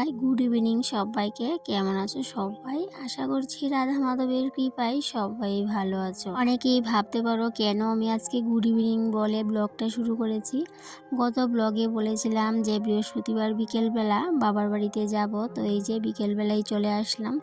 Hi good evening সবাইকে। কেমন আছো সবাই? আশা করছি রাধা মাধবের কৃপায় সবাই ভালো আছো। অনেকেই ভাবতে পারো কেন আমি আজকে গুড ইভিনিং বলে ব্লগটা শুরু করেছি। গত ব্লগে বলেছিলাম যে বৃহস্পতিবার বিকেলবেলা বাবার বাড়িতে যাব, তো এই যে বিকেলবেলায় চলে আসলাম।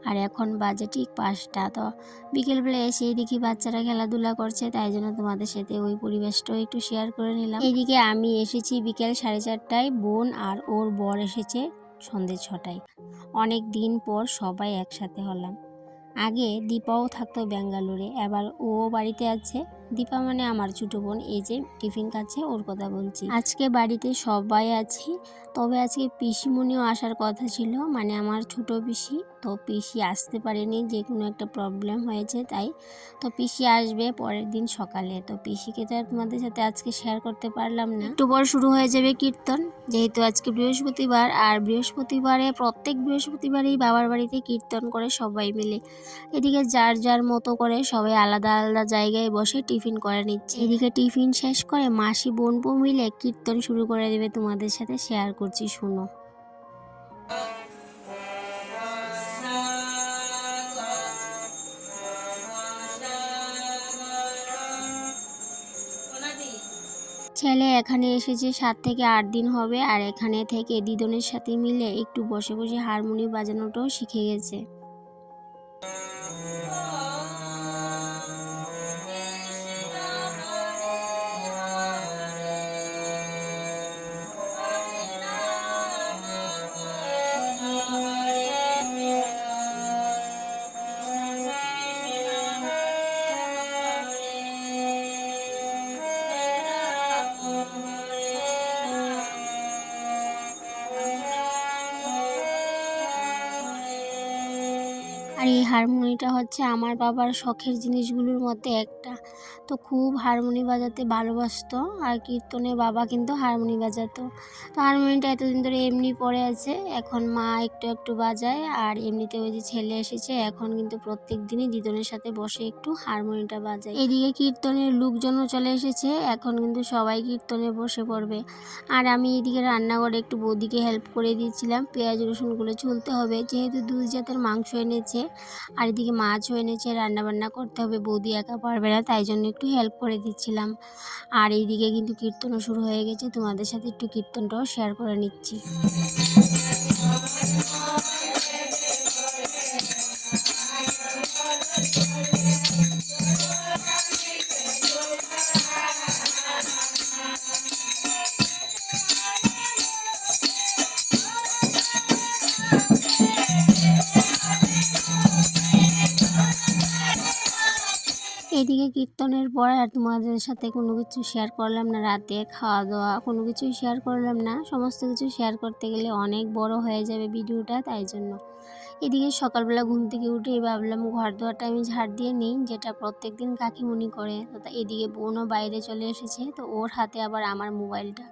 আর এখন বাজে ঠিক 5টা। তো বিকেলবেলা এসেই দেখি বাচ্চারা খেলাধুলা করছে, তাই জন্য তোমাদের সাথে ওই পরিবেশটাও একটু শেয়ার করে নিলাম। এইদিকে আমি এসেছি বিকেল 4:30টায়, বোন আর ওর বর এসেছে সন্ধ্যে 6টায়। অনেক দিন পর সবাই একসাথে হলাম। আগে দীপাও থাকতো ব্যাঙ্গালোরে, এবার ও বাড়িতে আছে। দীপা মানে আমার ছোটো বোন, এই যে টিফিন খাচ্ছে ওর কথা বলছি। আজকে বাড়িতে সবাই আছি, তবে আজকে পিসিমণিও আসার কথা ছিল, মানে আমার ছোটো পিসি। তো পিসি আসতে পারেনি, যে কোনো একটা প্রবলেম হয়েছে তাই। তো পিসি আসবে পরের দিন সকালে, তো পিসিকে তো আর তোমাদের সাথে আজকে শেয়ার করতে পারলাম না। একটু পর শুরু হয়ে যাবে কীর্তন, যেহেতু আজকে বৃহস্পতিবার, আর বৃহস্পতিবারে প্রত্যেক বৃহস্পতিবারেই বাবার বাড়িতে কীর্তন করে সবাই মিলে। এদিকে যার যার মতো করে সবাই আলাদা আলাদা জায়গায় বসে টিফিন করে নিচ্ছে। এদিকে টিফিন শেষ করে মাসি বোনপো মিলে কীর্তন শুরু করে দেবে, তোমাদের সাথে শেয়ার করছি, শুনো। ছেলে এখানে এসেছে 7 থেকে 8 দিন হবে, আর এখানে থেকে দিদনের সাথে মিলে একটু বসে বসে হারমোনি বাজানোটাও শিখে গেছে। আর এই হারমোনিটা হচ্ছে আমার বাবার শখের জিনিসগুলোর মধ্যে একটা। তো খুব হারমোনি বাজাতে ভালোবাসতো, আর কীর্তনে বাবা কিন্তু হারমোনি বাজাতো। তো হারমোনিটা এতদিন ধরে এমনি পড়ে আছে, এখন মা একটু একটু বাজায়। আর এমনিতে ওই যে ছেলে এসেছে, এখন কিন্তু প্রত্যেক দিনই দিদনের সাথে বসে একটু হারমোনিটা বাজায়। এদিকে কীর্তনের লোকজনও চলে এসেছে, এখন কিন্তু সবাই কীর্তনে বসে পড়বে। আর আমি এদিকে রান্নাঘরে একটু বৌদিকে হেল্প করে দিয়েছিলাম, পেঁয়াজ রসুনগুলো ছুলতে হবে, যেহেতু 2 জাতের মাংস এনেছে আর এদিকে মাছও এনেছে, রান্নাবান্না করতে হবে, বৌদি একা পারবে না, তাই জন্য একটু হেল্প করে দিচ্ছিলাম। আর এইদিকে কিন্তু কীর্তনও শুরু হয়ে গেছে, তোমাদের সাথে একটু কীর্তনটাও শেয়ার করে নিচ্ছি। এদিকে কীর্তনের পর আর তোমাদের সাথে কোনো কিছু শেয়ার করলাম না, রাতে খাওয়া দাওয়া কোনো কিছুই শেয়ার করলাম না। সমস্ত কিছু শেয়ার করতে গেলে অনেক বড় হয়ে যাবে ভিডিওটা, তাই জন্য। এদিকে সকালবেলা ঘুম থেকে উঠেই ভাবলাম ঘর দোয়ারটা আমি ঝাড় দিয়ে নিই, যেটা প্রত্যেক দিন কাকিমুনি করে। তো এদিকে বোনও বাইরে চলে এসেছে, তো ওর হাতে আবার আমার মোবাইলটা।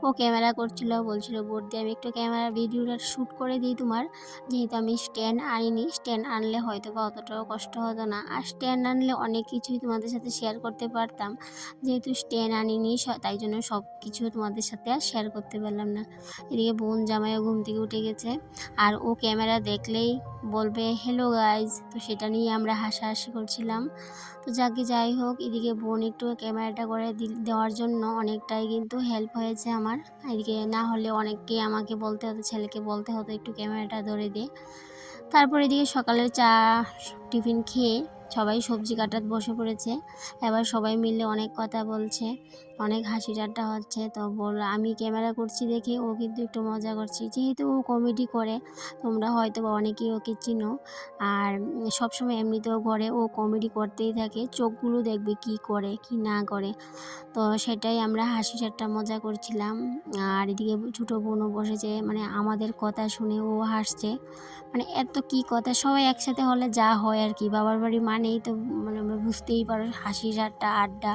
ও ক্যামেরা করছিল, বলছিল বোর্ড দিয়ে আমি একটু ক্যামেরা ভিডিওটা শ্যুট করে দিই তোমার, যেহেতু আমি স্ট্যান্ড আনিনি। স্ট্যান্ড আনলে হয়তো বা অতটাও কষ্ট হতো না, আর স্ট্যান্ড আনলে অনেক কিছুই তোমাদের সাথে শেয়ার করতে পারতাম। যেহেতু স্ট্যান্ড আনিনি, তাই জন্য সব কিছু তোমাদের সাথে আর শেয়ার করতে পারলাম না। এদিকে বোন জামাইও ঘুম থেকে উঠে গেছে, আর ও ক্যামেরা দেখলেই বলবে হ্যালো গাইজ, তো সেটা নিয়ে আমরা হাসাহাসি করছিলাম। তো যাই হোক, এদিকে বোন একটু ক্যামেরাটা করে দেওয়ার জন্য অনেকটাই কিন্তু হেল্প হয়েছে আমার। এদিকে না হলে অনেককেই আমাকে বলতে হতো, ছেলেকে বলতে হতো একটু ক্যামেরাটা ধরে দে। তারপর এদিকে সকালের চা টিফিন খেয়ে সবাই সবজি কাটাতে বসে পড়েছে। এবার সবাই মিলে অনেক কথা বলছে, অনেক হাসি ঠাট্টা হচ্ছে। তো আমি ক্যামেরা করছি দেখে ও কিন্তু একটু মজা করছে, যেহেতু ও কমেডি করে, তোমরা হয়তো বা অনেকেই ওকে চিনো। আর সবসময় এমনিতেও ঘরে ও কমেডি করতেই থাকে, চোখগুলো দেখবে কি করে কি না করে। তো সেটাই আমরা হাসি ঠাট্টা মজা করছিলাম। আর এদিকে ছোটো বোনও বসেছে, মানে আমাদের কথা শুনে ও হাসছে। মানে এত কি কথা, সবাই একসাথে হলে যা হয় আর কি, বাবার বাড়ি মানে মানেই তো মানে আমরা বুঝতেই পারো হাসি ঠাট্টা আড্ডা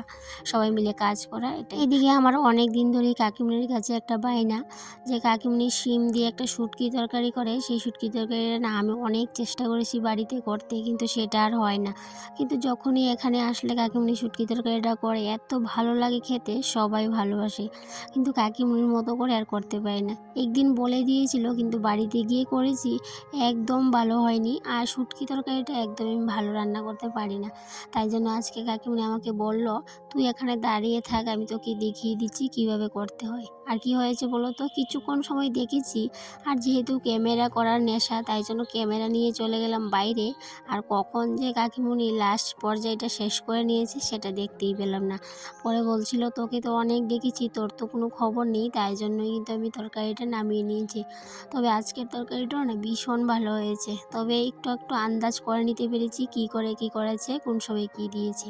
সবাই মিলে কাজ করা এটা। এদিকে আমার অনেক দিন ধরেই কাকিমুনির কাছে একটা বায়না যে কাকিমুনি শিম দিয়ে একটা শুটকি তরকারি করে, সেই শুটকি তরকারিটা না আমি অনেক চেষ্টা করেছি বাড়িতে করতে, কিন্তু সেটা আর হয় না। কিন্তু যখনই এখানে আসলে কাকিমুনি শুটকি তরকারিটা করে এত ভালো লাগে খেতে, সবাই ভালোবাসে, কিন্তু কাকিমুনির মতো করে আর করতে পারি না। একদিন বলে দিয়েছিল কিন্তু বাড়িতে গিয়ে করেছি, একদম ভালো হয়নি। আর শুটকি তরকারিটা একদমই ভালো রান্না করতে পারি না। তাই জন্য আজকে কাকিমুনি আমাকে বলল, তুই এখানে দাঁড়িয়ে থাক, আমি তোকে দেখিয়ে দিচ্ছি কিভাবে করতে হয়। আর কি হয়েছে বলো তো, কিছুক্ষণ সময় দেখেছি, আর যেহেতু ক্যামেরা করার নেশা তাই জন্য ক্যামেরা নিয়ে চলে গেলাম বাইরে। আর কখন যে কাকিমুনি লাস্ট পর্যায়টা শেষ করে নিয়েছে সেটা দেখতেই পেলাম না। পরে বলছিল, তোকে তো অনেক দেখেছি, তোর তো কোনো খবর নেই, তাই জন্যই কিন্তু আমি তরকারিটা নামিয়ে নিয়েছি। তবে আজকের তরকারিটাও না ভীষণ ভালো হয়েছে, তবে একটু একটু আন্দাজ করে নিতে পেরেছি কী করেছে, কোন সময় কী দিয়েছে।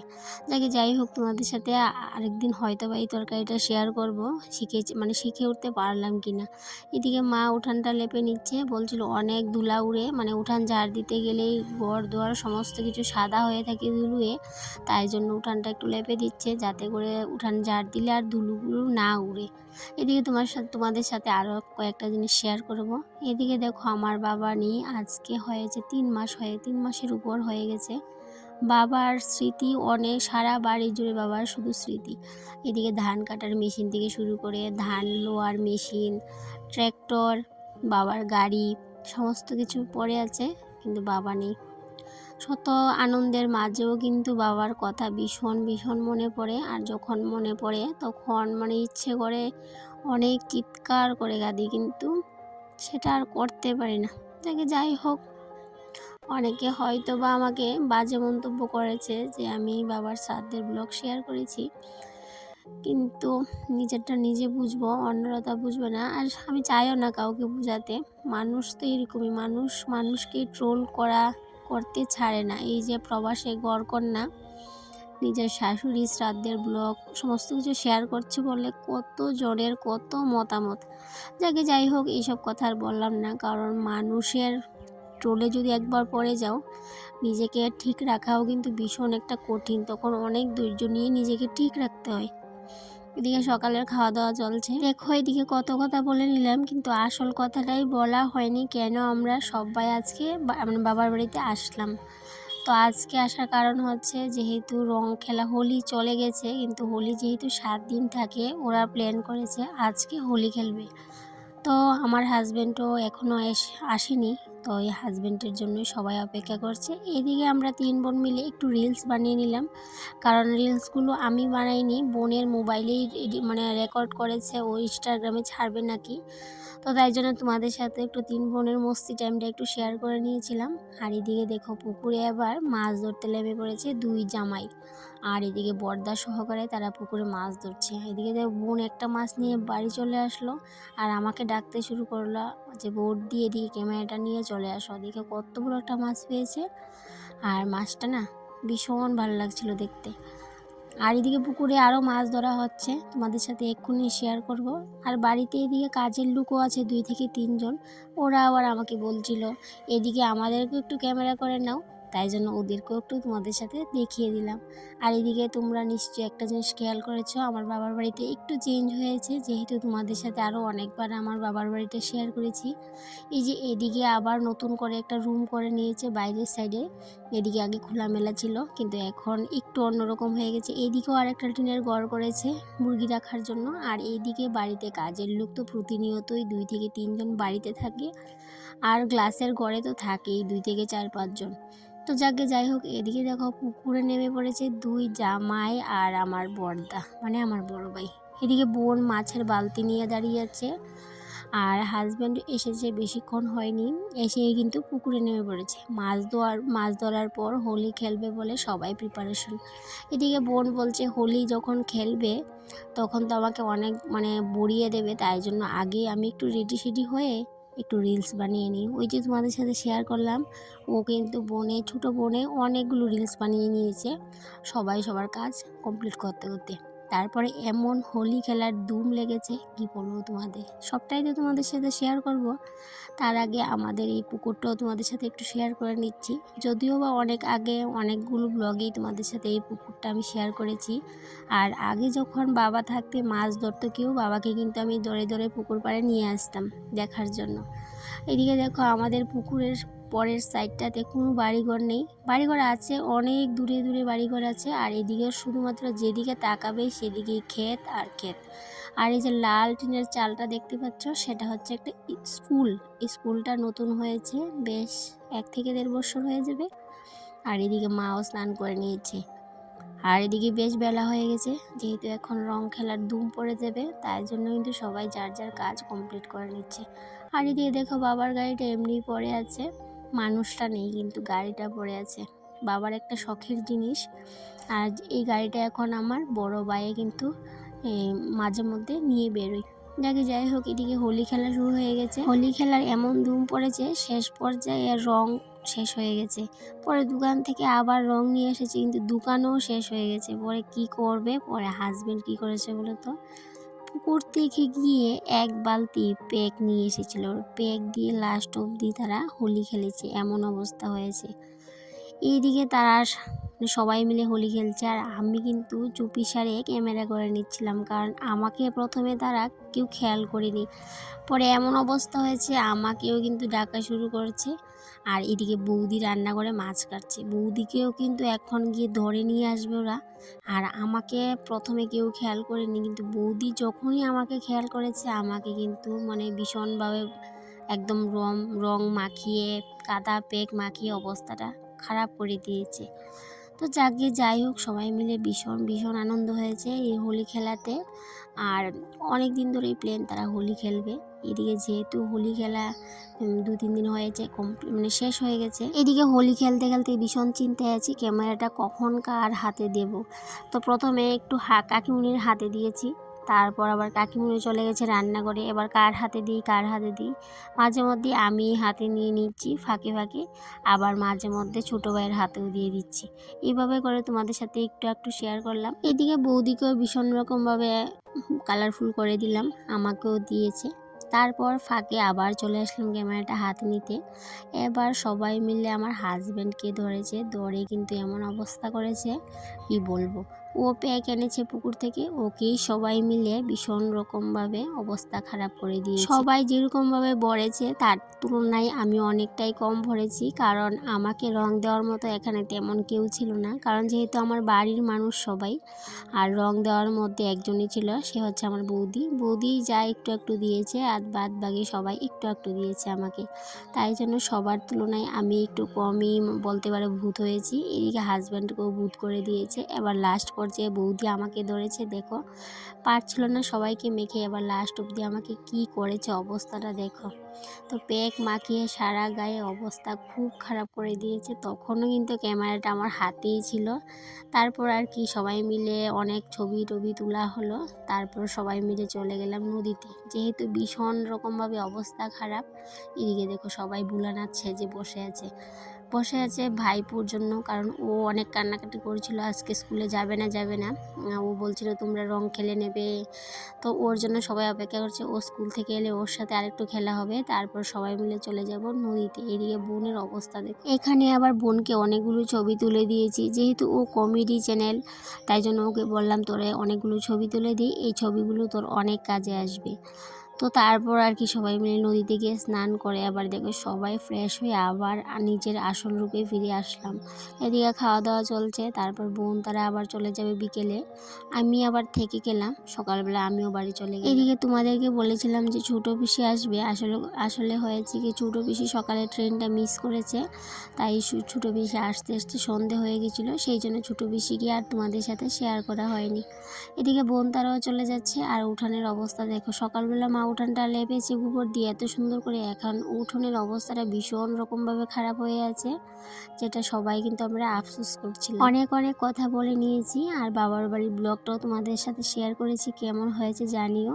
যাই হোক, তোমাদের সাথে আরেকদিন হয়তো বা এই তরকারিটা শেয়ার করব, শিখে উঠতে পারলাম কি না। এদিকে মা উঠানটা লেপে নিচ্ছে, বলছিল অনেক ধুলা উড়ে, মানে উঠান ঝাড় দিতে গেলেই ঘর দুয়ার সমস্ত কিছু সাদা হয়ে থাকে ধুলুয়ে, তাই জন্য উঠানটা একটু লেপে দিচ্ছে যাতে করে উঠান ঝাড় দিলে আর ধুলোগুলো না উড়ে। এদিকে তোমাদের সাথে আরও কয়েকটা জিনিস শেয়ার করব। এদিকে দেখো, আমার বাবা নিয়ে আজকে হয়েছে 3 মাস, 3 মাসের উপর হয়ে গেছে। বাবার স্মৃতি অনেক, সারা বাড়ি জুড়ে বাবার শুধু স্মৃতি। এদিকে ধান কাটার মেশিন থেকে শুরু করে ধান লোয়ার মেশিন, ট্র্যাক্টর, বাবার গাড়ি, সমস্ত কিছু পড়ে আছে, কিন্তু বাবা নেই। শত আনন্দের মাঝেও কিন্তু বাবার কথা ভীষণ ভীষণ মনে পড়ে। আর যখন মনে পড়ে তখন মানে ইচ্ছে করে অনেক চিৎকার করে কাঁদি, কিন্তু সেটা আর করতে পারি না। যাই হোক, অনেকে হয়তো বা আমাকে বাজে মন্তব্য করেছে যে আমি বাবার শ্রাদ্ধের ব্লগ শেয়ার করেছি, কিন্তু নিজেরটা নিজে বুঝবো, অন্যরা তা বুঝবে না। আর আমি চাইও না কাউকে বোঝাতে। মানুষ তো এরকমই, মানুষকে ট্রোল করতে ছাড়ে না। এই যে প্রবাসে গড়কন্যা নিজের শাশুড়ি শ্রাদ্ধের ব্লগ সমস্ত কিছু শেয়ার করছে বলে কত জনের কত মতামত। যাই হোক, এইসব কথা আর বললাম না, কারণ মানুষের ট্রোলে যদি একবার পড়ে যাও, নিজেকে ঠিক রাখাও কিন্তু ভীষণ একটা কঠিন, তখন অনেক ধৈর্য নিয়ে নিজেকে ঠিক রাখতে হয়। এদিকে সকালের খাওয়া দাওয়া চলছে। দেখো, এদিকে কত কথা বলে নিলাম, কিন্তু আসল কথাটাই বলা হয়নি, কেন আমরা সবাই আজকে বাবার বাড়িতে আসলাম। তো আজকে আসার কারণ হচ্ছে, যেহেতু রং খেলা হোলি চলে গেছে, কিন্তু হোলি যেহেতু 7 দিন থাকে, ওরা প্ল্যান করেছে আজকে হোলি খেলবে। তো আমার হাজব্যান্ডও এখনও আসেনি, তো এই হাজব্যান্ডের জন্যই সবাই অপেক্ষা করছে। এদিকে আমরা 3 বোন মিলে একটু রিলস বানিয়ে নিলাম, কারণ রিলসগুলো আমি বানাইনি, বোনের মোবাইলেই মানে রেকর্ড করেছে, ও ইনস্টাগ্রামে ছাড়বে নাকি। তো তাই জন্য তোমাদের সাথে একটু 3 বোনের মস্তি টাইমটা একটু শেয়ার করে নিয়েছিলাম। আর এদিকে দেখো, পুকুরে আবার মাছ ধরতে নেমে পড়েছে 2 জামাই, আর এদিকে বর্দা সহকারে তারা পুকুরে মাছ ধরছে। এদিকে দেখো, বোন একটা মাছ নিয়ে বাড়ি চলে আসলো, আর আমাকে ডাকতে শুরু করলো যে বোট দিয়ে এদিকে ক্যামেরাটা নিয়ে চলে আসো। এদিকে কত বড় একটা মাছ পেয়েছে, আর মাছটা না ভীষণ ভালো লাগছিল দেখতে। আর এদিকে পুকুরে আরও মাছ ধরা হচ্ছে, তোমাদের সাথে এক্ষুনি শেয়ার করব। আর বাড়িতে এদিকে কাজের লোকও আছে 2 থেকে 3 জন, ওরা আবার আমাকে বলছিল এদিকে আমাদেরকেও একটু ক্যামেরা করে নাও, তাই জন্য ওদেরকেও একটু তোমাদের সাথে দেখিয়ে দিলাম। আর এদিকে তোমরা নিশ্চয়ই একটা জিনিস খেয়াল করেছো, আমার বাবার বাড়িতে একটু চেঞ্জ হয়েছে, যেহেতু তোমাদের সাথে আরও অনেকবার আমার বাবার বাড়িটা শেয়ার করেছি। এই যে এদিকে আবার নতুন করে একটা রুম করে নিয়েছে বাইরের সাইডে। এদিকে আগে খোলামেলা ছিল, কিন্তু এখন একটু অন্যরকম হয়ে গেছে। এদিকেও আর একটা টিনের ঘর করেছে মুরগি রাখার জন্য। আর এইদিকে বাড়িতে কাজের লোক তো প্রতিনিয়তই 2 থেকে 3 জন বাড়িতে থাকে, আর গ্লাসের ঘরে তো থাকেই 2 থেকে 4-5 জন। তো যাই হোক, এদিকে দেখো পুকুরে নেমে পড়েছে 2 জামাই আর আমার বড়দা, মানে আমার বড় ভাই। এদিকে বোন মাছের বালতি নিয়ে দাঁড়িয়ে আছে, আর হাজব্যান্ড এসেছে বেশিক্ষণ হয়নি, এসেই কিন্তু পুকুরে নেমে পড়েছে মাছ ধরার পর হোলি খেলবে বলে সবাই প্রিপারেশন। এদিকে বোন বলছে হোলি যখন খেলবে তখন তো আমাকে অনেক মানে বড়িয়ে দেবে, তাই জন্য আগে আমি একটু রেডি হয়ে একটু রিলস বানিয়ে নিই। ওই যে তোমাদের সাথে শেয়ার করলাম, ও কিন্তু ছোটো বোনে অনেকগুলো রিলস বানিয়ে নিয়েছে, সবাই সবার কাজ কমপ্লিট করতে করতে। তারপরে এমন হোলি খেলার ধুম লেগেছে কি বলবো তোমাদের, সবটাই তো তোমাদের সাথে শেয়ার করব। তার আগে আমাদের এই পুকুরটাও তোমাদের সাথে একটু শেয়ার করে নিচ্ছি। যদিও বা অনেক আগে অনেকগুলো ব্লগেই তোমাদের সাথে এই পুকুরটা আমি শেয়ার করেছি। আর আগে যখন বাবা থাকতে মাছ ধরতো কেউ, বাবাকে কিন্তু আমি ধরে ধরে পুকুর পাড়ে নিয়ে আসতাম দেখার জন্য। এদিকে দেখো আমাদের পুকুরের পরের সাইডটাতে কোনো বাড়িঘর নেই, বাড়িঘর আছে অনেক দূরে দূরে বাড়িঘর আছে, আর এদিকে শুধুমাত্র যেদিকে তাকাবে সেদিকেই ক্ষেত আর ক্ষেত। আর এই যে লাল টিনের চালটা দেখতে পাচ্ছ সেটা হচ্ছে একটা স্কুল। স্কুলটা নতুন হয়েছে, বেশ 1 থেকে 1.5 বছর হয়ে যাবে। আর এদিকে মাও স্নান করে নিয়েছে। আর এদিকে বেশ বেলা হয়ে গেছে, যেহেতু এখন রং খেলার ধুম পড়ে যাবে, তাই জন্য কিন্তু সবাই যার যার কাজ কমপ্লিট করে নিচ্ছে। আর এদিকে দেখো বাবার গাড়িটা এমনি পড়ে আছে, মানুষটা নেই কিন্তু গাড়িটা পড়ে আছে। বাবার একটা শখের জিনিস। আর এই গাড়িটা এখন আমার বড় ভাইয়ে কিন্তু মাঝে মধ্যে নিয়ে বেরোয়। যাই হোক, এদিকে হোলি খেলা শুরু হয়ে গেছে। হোলি খেলার এমন ধুম পড়েছে, শেষ পর্যায়ে রং শেষ হয়ে গেছে। পরে দোকান থেকে আবার রং নিয়ে এসেছে, কিন্তু দোকানও শেষ হয়ে গেছে। পরে কি করবে, পরে হাজবেন্ড কি করেছে বলো তো, পুকুর থেকে গিয়ে 1 বালতি পেক নিয়ে এসেছিল। পেক দিয়ে লাস্ট অবধি তারা হোলি খেলেছে, এমন অবস্থা হয়েছে। এইদিকে তারা সবাই মিলে হোলি খেলছে, আর আমি কিন্তু চুপিসারে ক্যামেরা করে নিচ্ছিলাম, কারণ আমাকে প্রথমে তারা কেউ খেয়াল করেনি। পরে এমন অবস্থা হয়েছে, আমাকেও কিন্তু ডাকা শুরু করেছে। আর এদিকে বৌদি রান্না করে মাছ কাটছে, বৌদিকেও কিন্তু এখন গিয়ে ধরে নিয়ে আসবে ওরা। আর আমাকে প্রথমে কেউ খেয়াল করেনি, কিন্তু বৌদি যখনই আমাকে খেয়াল করেছে, আমাকে কিন্তু মানে ভীষণভাবে একদম রং রং মাখিয়ে, কাদা পেক মাখিয়ে অবস্থাটা খারাপ করে দিয়েছে। তো যাই হোক, সবাই মিলে ভীষণ ভীষণ আনন্দ হয়েছে এই হোলি খেলাতে। আর অনেক দিন ধরেই প্ল্যান তারা হোলি খেলবে। এদিকে যেহেতু হোলি খেলা 2-3 দিন হয়েছে মানে শেষ হয়ে গেছে, এদিকে হোলি খেলতে খেলতে ভীষণ চিন্তায় আছি ক্যামেরাটা কখন কার হাতে দেব। তো প্রথমে একটু কাকিমুনির হাতে দিয়েছি, তারপর আবার কাকিমুনি চলে গেছে রান্নাঘরে, এবার কার হাতে দিই। মাঝে মধ্যে আমি হাতে নিয়ে নিচ্ছি ফাঁকে ফাঁকে, আবার মাঝে মধ্যে ছোটো ভাইয়ের হাতেও দিয়ে দিচ্ছি। এইভাবে করে তোমাদের সাথে একটু শেয়ার করলাম। এদিকে বৌদিকেও ভীষণ রকমভাবে কালারফুল করে দিলাম, আমাকেও দিয়েছে। তারপর ফাঁকে আবার চলে আসলাম ক্যামেরাটা হাতে নিতে। এবার সবাই মিলে আমার হাজব্যান্ডকে ধরেছে, ধরে কিন্তু এমন অবস্থা করেছে কি বলবো। ও প্যাক এনেছে পুকুর থেকে, ওকেই সবাই মিলে ভীষণ রকমভাবে অবস্থা খারাপ করে দিয়েছে। সবাই যেরকমভাবে ভরেছে তার তুলনায় আমি অনেকটাই কম ভরেছি, কারণ আমাকে রং দেওয়ার মতো এখানে তেমন কেউ ছিল না, কারণ যেহেতু আমার বাড়ির মানুষ সবাই। আর রং দেওয়ার মধ্যে একজনই ছিল, সে হচ্ছে আমার বৌদি যা একটু দিয়েছে, আর বাদ বাকি সবাই একটু দিয়েছে আমাকে। তাই জন্য সবার তুলনায় আমি একটু কমই বলতে পারো ভূত হয়েছি। এদিকে হাজব্যান্ডকেও ভূত করে দিয়েছে। এবার লাস্ট পর্যায়ে বৌদি আমাকে ধরেছে, দেখো পারছিল না সবাইকে মেখে, এবার লাস্ট অবধি আমাকে কি করেছে অবস্থাটা দেখো। তো পেক মাখিয়ে সারা গায়ে অবস্থা খুব খারাপ করে দিয়েছে। তখনও কিন্তু ক্যামেরাটা আমার হাতেই ছিল। তারপর আর কি সবাই মিলে অনেক ছবি টবি তোলা হলো, তারপর সবাই মিলে চলে গেলাম নদীতে, যেহেতু ভীষণ রকমভাবে অবস্থা খারাপ। এদিকে দেখো সবাই ভোলানাথ সেজে বসে আছে ভাইপুর জন্য, কারণ ও অনেক কান্নাকাটি করেছিল, আজকে স্কুলে যাবে না। ও বলছিল তোমরা রং খেলে নেবে, তো ওর জন্য সবাই অপেক্ষা করছে। ও স্কুল থেকে এলে ওর সাথে আরেকটু খেলা হবে, তারপর সবাই মিলে চলে যাব নদীতে। এদিকে বোনের অবস্থা দেখো, এখানে আবার বোনকে অনেকগুলো ছবি তুলে দিয়েছি, যেহেতু ও কমেডি চ্যানেল, তাই জন্য ওকে বললাম তোরে অনেকগুলো ছবি তুলে দিই, এই ছবিগুলো তোর অনেক কাজে আসবে। তো তারপর আর কি সবাই মিলে নদীতে গিয়ে স্নান করে আবার দেখো সবাই ফ্রেশ হয়ে আবার নিজের আসল রূপে ফিরে আসলাম। এদিকে খাওয়া দাওয়া চলছে, তারপর বোন তারা আবার চলে যাবে বিকেলে, আমি আবার থেকে গেলাম, সকালবেলা আমিও বাড়ি চলে গেলাম। এদিকে তোমাদেরকে বলেছিলাম যে ছোটো পিসি আসবে, আসলে হয়েছে কি ছোটো পিসি সকালে ট্রেনটা মিস করেছে, তাই ছোটো পিসি আসতে সন্ধে হয়ে গেছিলো, সেই জন্য ছোটো পিসিকে আর তোমাদের সাথে শেয়ার করা হয়নি। এদিকে বোন তারাও চলে যাচ্ছে। আর উঠানের অবস্থা দেখো, সকালবেলা মা উঠানটা লেপেছে গোবর দিয়ে এত সুন্দর করে, এখন উঠোনের অবস্থাটা ভীষণ রকমভাবে খারাপ হয়ে আছে, যেটা সবাই কিন্তু আমরা আফসোস করছিলাম। অনেক কথা বলে নিয়েছি, আর বাবার বাড়ির ব্লগটাও তোমাদের সাথে শেয়ার করেছি, কেমন হয়েছে জানিও।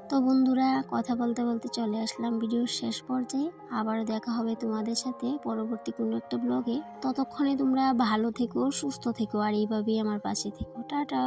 তো বন্ধুরা, কথা বলতে বলতে চলে আসলাম ভিডিওর শেষ পর্যায়ে। আবারও দেখা হবে তোমাদের সাথে পরবর্তী কোনো একটা ব্লগে। ততক্ষণে তোমরা ভালো থেকো, সুস্থ থেকো, আর এইভাবেই আমার পাশে থেকো। টাটা।